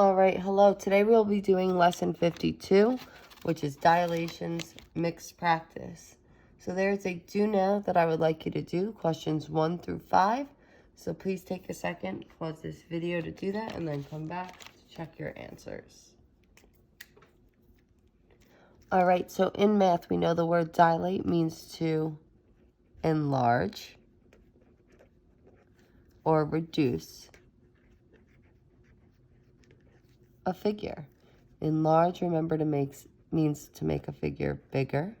All right, hello. Today we'll be doing lesson 52, which is dilations mixed practice. So there's a do now that I would like you to do, questions 1 through 5. So please take a second, pause this video to do that, and then come back to check your answers. All right, so in math, we know the word dilate means to enlarge or reduce a figure. Enlarge, remember, means to make a figure bigger,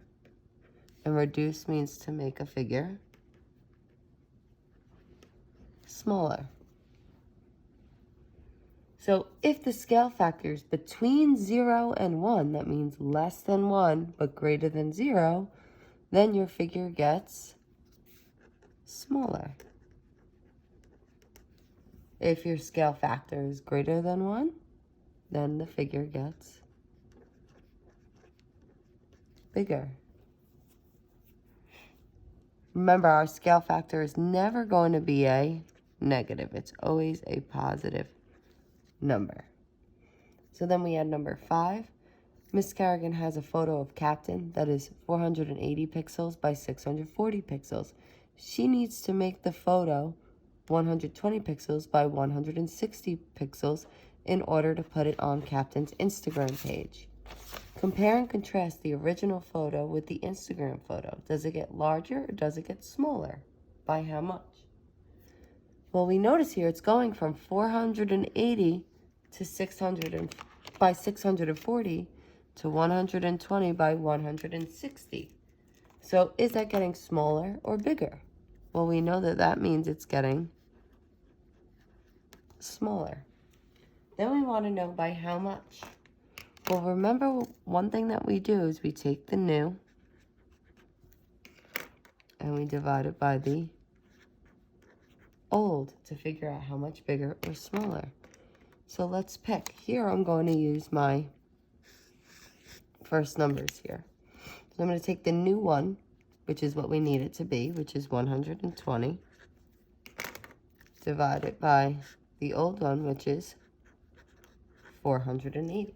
and reduce means to make a figure smaller. So if the scale factor is between 0 and 1, that means less than 1 but greater than 0, then your figure gets smaller. If your scale factor is greater than 1, then the figure gets bigger. Remember, our scale factor is never going to be a negative. It's always a positive number. So then we had number 5. Miss Carrigan has a photo of Captain that is 480 pixels by 640 pixels. She needs to make the photo 120 pixels by 160 pixels in order to put it on Captain's Instagram page. Compare and contrast the original photo with the Instagram photo. Does it get larger or does it get smaller? By how much? Well, we notice here it's going from 480 to 600 by 640 to 120 by 160. So is that getting smaller or bigger? Well, we know that that means it's getting smaller. Then we want to know by how much. Well, remember, one thing that we do is we take the new and we divide it by the old to figure out how much bigger or smaller. So let's pick. Here I'm going to use my first numbers here. So I'm going to take the new one, which is what we need it to be, which is 120, divide it by the old one, which is 480.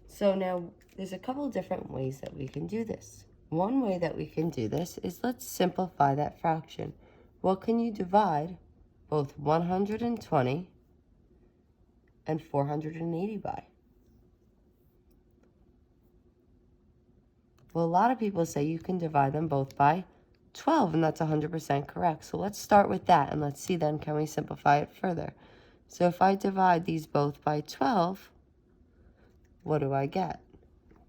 So now there's a couple different ways that we can do this. One way that we can do this is let's simplify that fraction. What can you divide both 120 and 480 by? Well, a lot of people say you can divide them both by 12, and that's 100% correct. So let's start with that, and let's see then, can we simplify it further? So if I divide these both by 12, what do I get?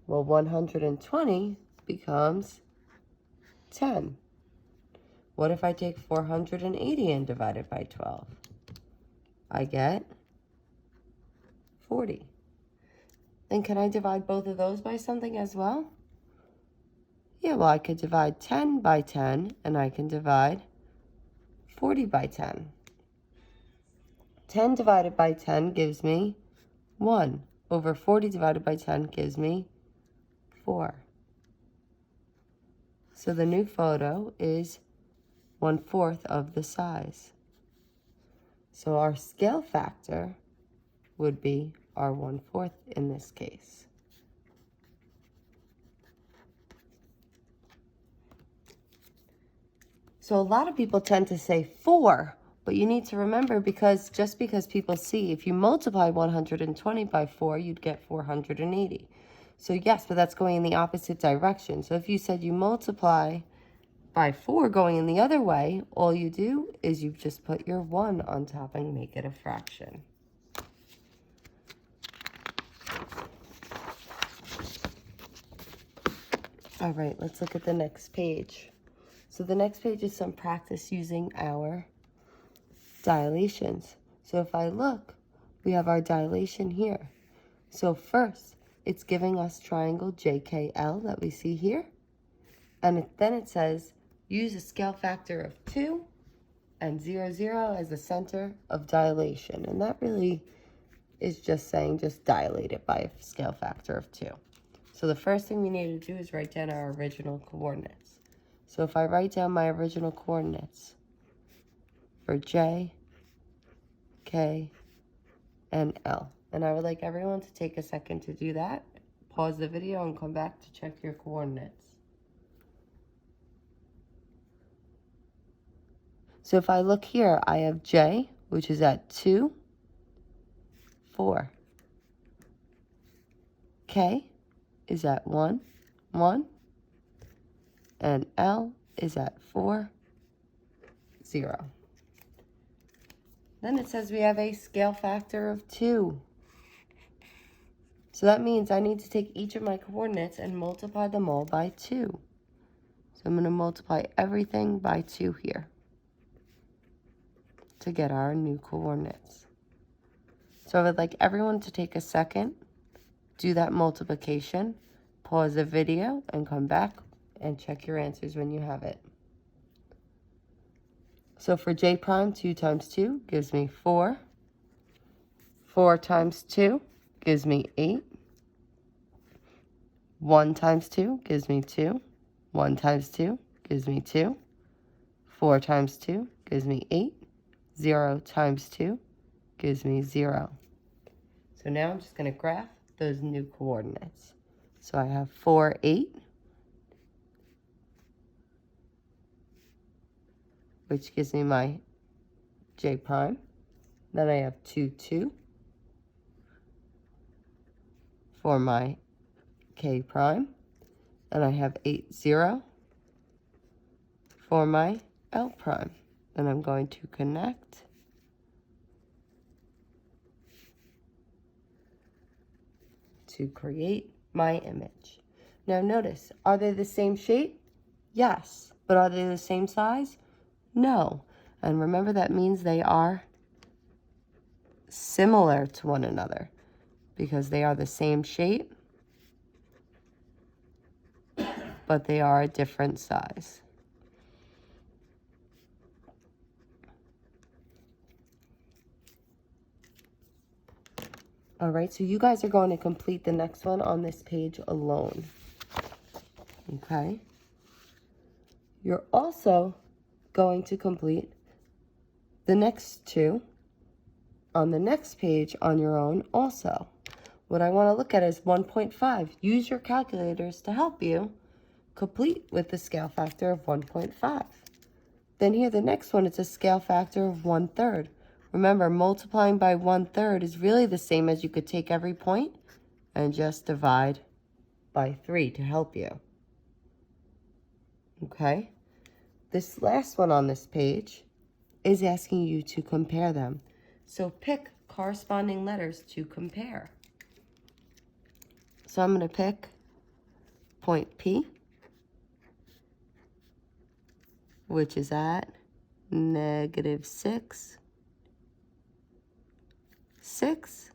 Well, 120 becomes 10. What if I take 480 and divide it by 12? I get 40. Then can I divide both of those by something as well? Yeah, well, I could divide 10 by 10, and I can divide 40 by 10. 10 divided by 10 gives me 1. Over 40 divided by 10 gives me 4. So the new photo is 1/4 of the size. So our scale factor would be our 1/4 in this case. So a lot of people tend to say 4, but you need to remember, because just because people see, if you multiply 120 by 4, you'd get 480. So yes, but that's going in the opposite direction. So if you said you multiply by 4 going in the other way, all you do is you just put your 1 on top and make it a fraction. All right, let's look at the next page. So the next page is some practice using our dilations. So if I look, we have our dilation here. So first, it's giving us triangle JKL that we see here. And then it says, use a scale factor of 2 and 0, 0 as the center of dilation. And that really is just saying just dilate it by a scale factor of 2. So the first thing we need to do is write down our original coordinates. So if I write down my original coordinates for J, K, and L. And I would like everyone to take a second to do that. Pause the video and come back to check your coordinates. So if I look here, I have J, which is at 2, 4. K is at 1, 1. And L is at 4, 0. Then it says we have a scale factor of 2. So that means I need to take each of my coordinates and multiply them all by 2. So I'm going to multiply everything by 2 here to get our new coordinates. So I would like everyone to take a second, do that multiplication, pause the video, and come back and check your answers when you have it. So for J prime, 2 times 2 gives me 4. 4 times 2 gives me 8. 1 times 2 gives me 2. 1 times 2 gives me 2. 4 times 2 gives me 8. 0 times 2 gives me 0. So now I'm just going to graph those new coordinates. So I have 4, 8, which gives me my J prime. Then I have 2, 2 for my K prime. And I have 8, 0 for my L prime. And I'm going to connect to create my image. Now notice, are they the same shape? Yes. But are they the same size? No. And remember, that means they are similar to one another because they are the same shape, but they are a different size. All right, so you guys are going to complete the next one on this page alone. Okay? You're also going to complete the next two on the next page on your own also. What I want to look at is 1.5. Use your calculators to help you complete with the scale factor of 1.5. Then here, the next one, it's a scale factor of 1/3. Remember, multiplying by 1/3 is really the same as you could take every point and just divide by 3 to help you. Okay? This last one on this page is asking you to compare them. So pick corresponding letters to compare. So I'm going to pick point P, which is at -6, 6.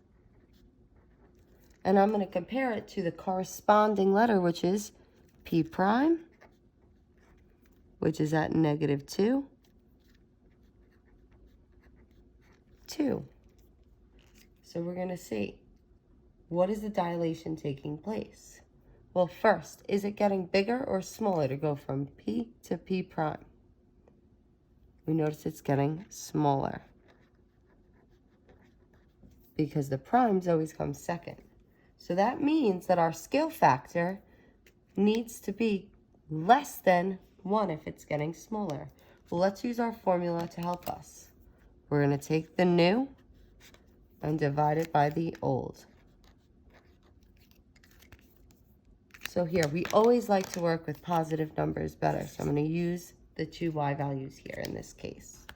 And I'm going to compare it to the corresponding letter, which is P prime, which is at -2, 2. So we're going to see, what is the dilation taking place? Well, first, is it getting bigger or smaller to go from P to P prime? We notice it's getting smaller because the primes always come second. So that means that our scale factor needs to be less than 1 if it's getting smaller. Well, let's use our formula to help us. We're going to take the new and divide it by the old. So here, we always like to work with positive numbers better. So I'm going to use the two y values here in this case.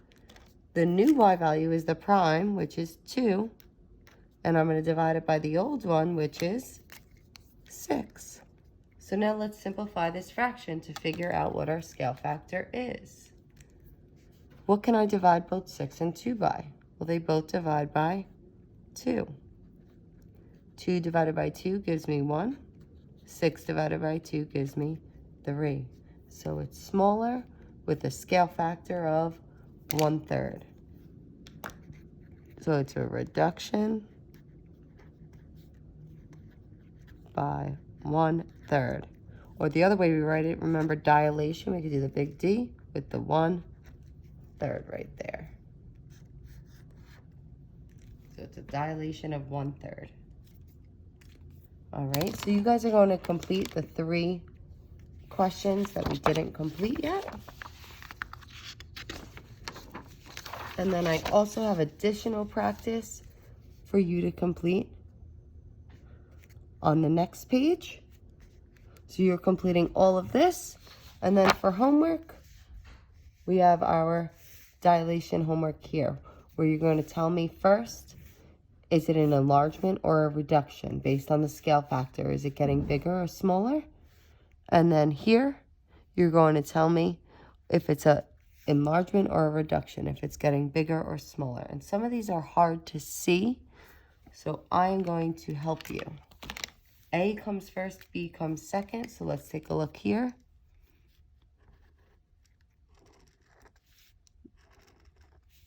The new y value is the prime, which is 2. And I'm going to divide it by the old one, which is 6. So now let's simplify this fraction to figure out what our scale factor is. What can I divide both 6 and 2 by? Well, they both divide by 2. 2 divided by 2 gives me 1. 6 divided by 2 gives me 3. So it's smaller with a scale factor of 1/3. So it's a reduction by 1/3. Or the other way we write it, remember dilation, we could do the big D with the 1/3 right there. So it's a dilation of 1/3. All right, so you guys are going to complete the 3 questions that we didn't complete yet. And then I also have additional practice for you to complete on the next page. So you're completing all of this. And then for homework, we have our dilation homework here, where you're going to tell me first, is it an enlargement or a reduction based on the scale factor? Is it getting bigger or smaller? And then here, you're going to tell me if it's a enlargement or a reduction, if it's getting bigger or smaller. And some of these are hard to see, so I'm going to help you. A comes first, B comes second, so let's take a look here.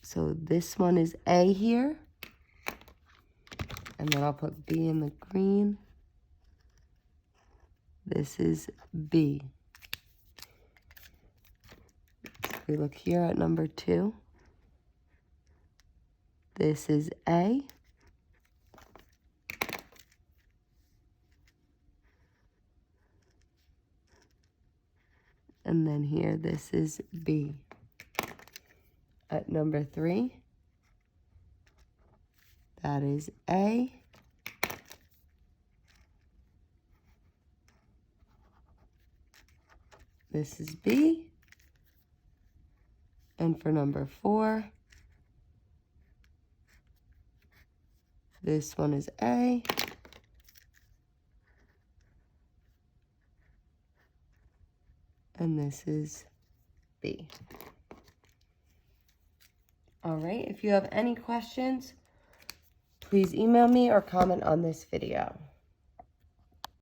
So this one is A here, and then I'll put B in the green. This is B. If we look here at number 2, this is A. And then here, this is B. At number 3, that is A. This is B. And for number 4, this one is A. And this is B. All right, if you have any questions, please email me or comment on this video.